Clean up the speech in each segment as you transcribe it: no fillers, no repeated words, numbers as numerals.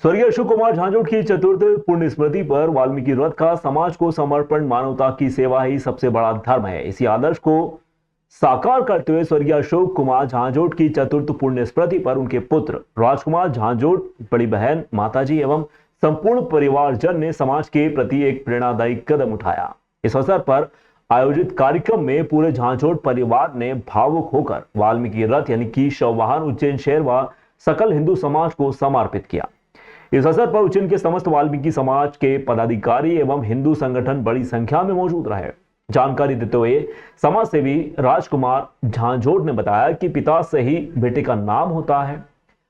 स्वर्गीय अशोक कुमार झांझोट की चतुर्थ पुण्य स्मृति पर वाल्मीकि रथ का समाज को समर्पण, मानवता की सेवा ही सबसे बड़ा धर्म है। इसी आदर्श को साकार करते हुए स्वर्गीय अशोक कुमार झांझोट की चतुर्थ पुण्य स्मृति पर उनके पुत्र राजकुमार झांझोट, बड़ी बहन, माताजी एवं संपूर्ण परिवारजन ने समाज के प्रति एक प्रेरणादायी कदम उठाया। इस अवसर पर आयोजित कार्यक्रम में पूरे झांझोट परिवार ने भावुक होकर वाल्मीकि रथ यानी कि शव वाहन उज्जैन शहर व सकल हिंदू समाज को समर्पित किया। इस अवसर पर उज्जैन के समस्त वाल्मीकि समाज के पदाधिकारी एवं हिंदू संगठन बड़ी संख्या में मौजूद रहे। जानकारी देते हुए समाज सेवी राजकुमार झांझोट ने बताया कि पिता से ही बेटे का नाम होता है,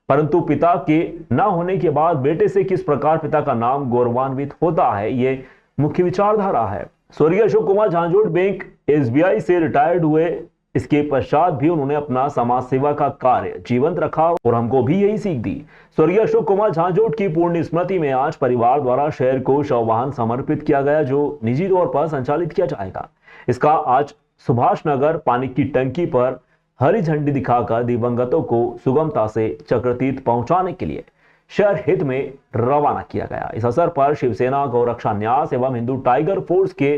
परंतु पिता के न होने के बाद बेटे से किस प्रकार पिता का नाम गौरवान्वित होता है, ये मुख्य विचारधारा है। स्वर्गीय अशोक कुमार झांझोट बैंक SBI से रिटायर्ड हुए। इसके पश्चात भी उन्होंने अपना समाज सेवा का कार्य जीवंत रखा और हमको भी यही सीख दी। स्वर्गीय अशोक कुमार झांझोट की पूर्ण स्मृति में आज परिवार द्वारा शहर को शव वाहन समर्पित किया गया, जो निजी तौर पर संचालित किया जाएगा। इसका आज सुभाष नगर पानी की टंकी पर हरी झंडी दिखाकर दिवंगतों को सुगमता से चक्रतीर्थ पहुंचाने के लिए शहर हित में रवाना किया गया। इस अवसर पर शिवसेना, गौरक्षा न्यास एवं हिंदू टाइगर फोर्स के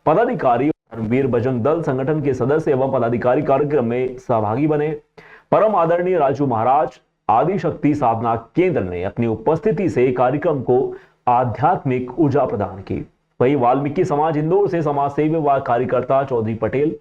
पदाधिकारी, वीर बजरंग दल संगठन के सदस्य एवं पदाधिकारी कार्यक्रम में सहभागी बने। परम आदरणीय राजू महाराज आदि शक्ति साधना केंद्र ने अपनी उपस्थिति से कार्यक्रम को आध्यात्मिक ऊर्जा प्रदान की। वहीं वाल्मीकि समाज इंदौर से समाज सेवी व कार्यकर्ता चौधरी पटेल,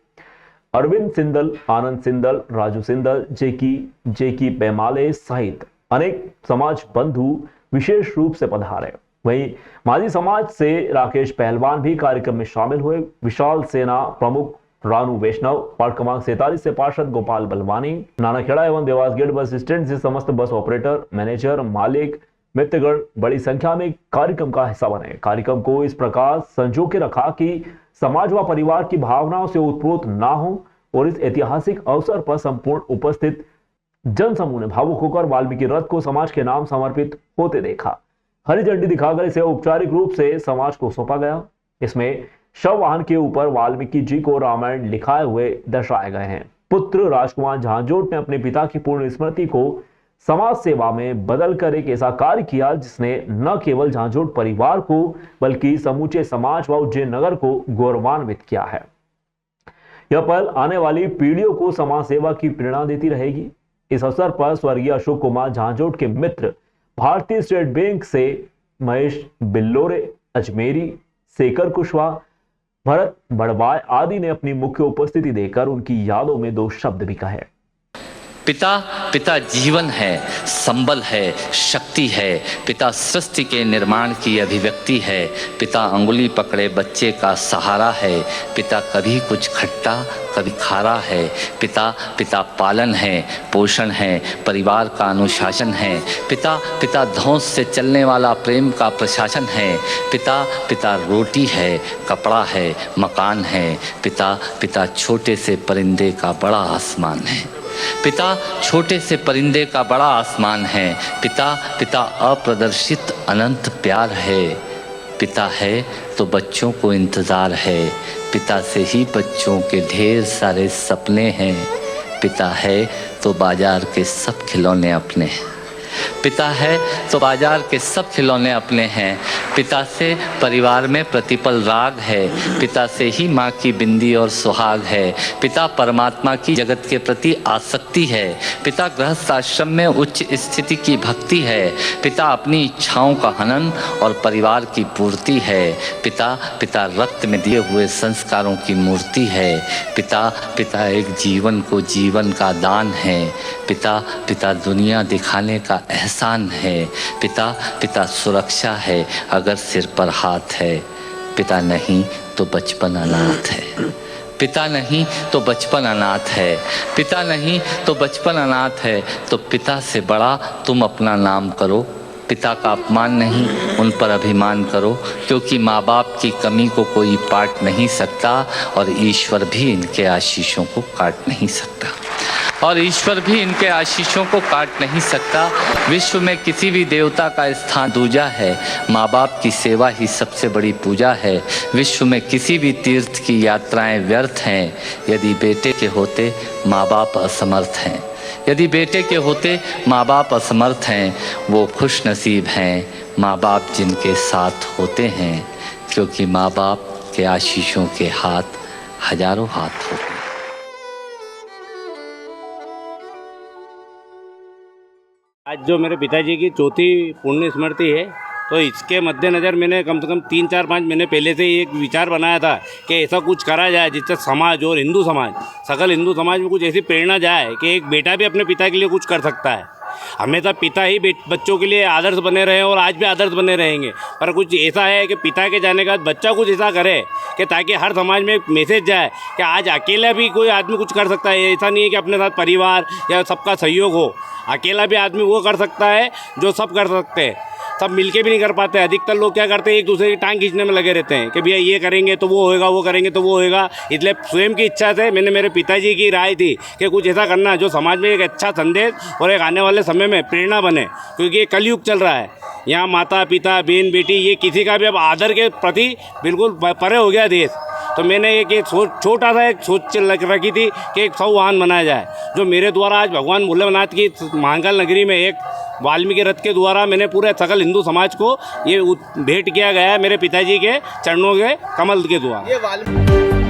अरविंद सिंदल, आनंद सिंदल, राजू सिंदल, जेकी पैमाले सहित अनेक समाज बंधु विशेष रूप से पधारे। वहीं माझी समाज से राकेश पहलवान भी कार्यक्रम में शामिल हुए। विशाल सेना प्रमुख रानू वैष्णव, वार्ड क्रमांक 47 से पार्षद गोपाल बलवानी, नानाखेड़ा एवं देवास गेट बस स्टैंड से समस्त बस ऑपरेटर, मैनेजर, मालिक, मित्रगण बड़ी संख्या में कार्यक्रम का हिस्सा बने। कार्यक्रम को इस प्रकार संजो के रखा कि समाज व परिवार की भावनाओं से उत्प्रोत ना हो और इस ऐतिहासिक अवसर पर संपूर्ण उपस्थित जन समूह ने भावुक होकर वाल्मीकि रथ को समाज के नाम समर्पित होते देखा। हरी झंडी दिखाकर इसे औपचारिक रूप से समाज को सौंपा गया। इसमें शव वाहन के ऊपर वाल्मीकि जी को रामायण लिखाए हुए दर्शाए गए हैं। पुत्र राजकुमार झांझोट ने अपने पिता की पूर्ण स्मृति को समाज सेवा में बदलकर एक ऐसा कार्य किया जिसने न केवल झांझोट परिवार को बल्कि समूचे समाज व उज्जैन नगर को गौरवान्वित किया है। यह पल आने वाली पीढ़ियों को समाज सेवा की प्रेरणा देती रहेगी। इस अवसर पर स्वर्गीय अशोक कुमार झांझोट के मित्र भारतीय स्टेट बैंक से महेश बिल्लोरे, अजमेरी, शेखर कुशवाहा, भरत बड़वाय आदि ने अपनी मुख्य उपस्थिति देकर उनकी यादों में 2 शब्द भी कहे। पिता जीवन है, संबल है, शक्ति है। पिता सृष्टि के निर्माण की अभिव्यक्ति है। पिता अंगुली पकड़े बच्चे का सहारा है। पिता कभी कुछ खट्टा कभी खारा है। पिता पालन है, पोषण है, परिवार का अनुशासन है। पिता धौंस से चलने वाला प्रेम का प्रशासन है। पिता रोटी है, कपड़ा है, मकान है। पिता छोटे से परिंदे का बड़ा आसमान है। पिता छोटे से परिंदे का बड़ा आसमान है। पिता अप्रदर्शित अनंत प्यार है। पिता है तो बच्चों को इंतज़ार है। पिता से ही बच्चों के ढेर सारे सपने हैं। पिता है तो बाजार के सब खिलौने अपने हैं। पिता है तो बाजार के सब खिलौने अपने हैं। पिता से परिवार में प्रतिपल राग है। पिता से ही माँ की बिंदी और सुहाग है। पिता परमात्मा की जगत के प्रति आसक्ति है। पिता गृहस्थ आश्रम में उच्च स्थिति की भक्ति है। पिता अपनी इच्छाओं का हनन और परिवार की पूर्ति है। पिता रक्त में दिए हुए संस्कारों की मूर्ति है। पिता एक जीवन को जीवन का दान है। पिता दुनिया दिखाने का एहसान है। पिता सुरक्षा है अगर सिर पर हाथ है। पिता नहीं तो बचपन अनाथ है। पिता नहीं तो बचपन अनाथ है। पिता नहीं तो बचपन अनाथ है। तो पिता से बड़ा तुम अपना नाम करो। पिता का अपमान नहीं, उन पर अभिमान करो, क्योंकि माँ बाप की कमी को कोई पाट नहीं सकता और ईश्वर भी इनके आशीषों को काट नहीं सकता। और ईश्वर भी इनके आशीषों को काट नहीं सकता। विश्व में किसी भी देवता का स्थान दूजा है, माँ बाप की सेवा ही सबसे बड़ी पूजा है। विश्व में किसी भी तीर्थ की यात्राएं व्यर्थ हैं, यदि बेटे के होते माँ बाप असमर्थ हैं। यदि बेटे के होते माँ बाप असमर्थ हैं, वो खुश नसीब हैं माँ बाप जिनके साथ होते हैं, क्योंकि माँ बाप के आशीषों के हाथ हजारों हाथ होते हैं। आज जो मेरे पिताजी की चौथी पुण्य स्मृति है, तो इसके मद्देनज़र मैंने कम से कम 3-4-5 महीने पहले से ही एक विचार बनाया था कि ऐसा कुछ करा जाए जिससे समाज और हिंदू समाज, सकल हिंदू समाज में कुछ ऐसी प्रेरणा जाए कि एक बेटा भी अपने पिता के लिए कुछ कर सकता है। हमेशा पिता ही बच्चों के लिए आदर्श बने रहे और आज भी आदर्श बने रहेंगे, पर कुछ ऐसा है कि पिता के जाने के बाद बच्चा कुछ ऐसा करे कि ताकि हर समाज में एक मैसेज जाए कि आज अकेला भी कोई आदमी कुछ कर सकता है। ऐसा नहीं है कि अपने साथ परिवार या सबका सहयोग हो, अकेला भी आदमी वो कर सकता है जो सब कर सकते हैं। सब मिलके भी नहीं कर पाते। अधिकतर लोग क्या करते हैं, एक दूसरे की टांग खींचने में लगे रहते हैं कि भैया ये करेंगे तो वो होएगा, वो करेंगे तो वो होएगा। इसलिए स्वयं की इच्छा से मैंने मेरे पिताजी की राय थी कि कुछ ऐसा करना जो समाज में एक अच्छा संदेश और एक आने वाले समय में प्रेरणा बने, क्योंकि ये कलयुग चल रहा है। यहाँ माता पिता बहन बेटी ये किसी का भी अब आदर के प्रति बिल्कुल परे हो गया देश। तो मैंने एक छोटा सा एक सोच रखी थी कि एक संवाहन बनाया जाए, जो मेरे द्वारा आज भगवान भोलेनाथ की महाकाल नगरी में एक वाल्मीकि रथ के द्वारा मैंने पूरे सकल हिंदू समाज को ये भेंट किया गया है मेरे पिताजी के चरणों के कमल के द्वारा।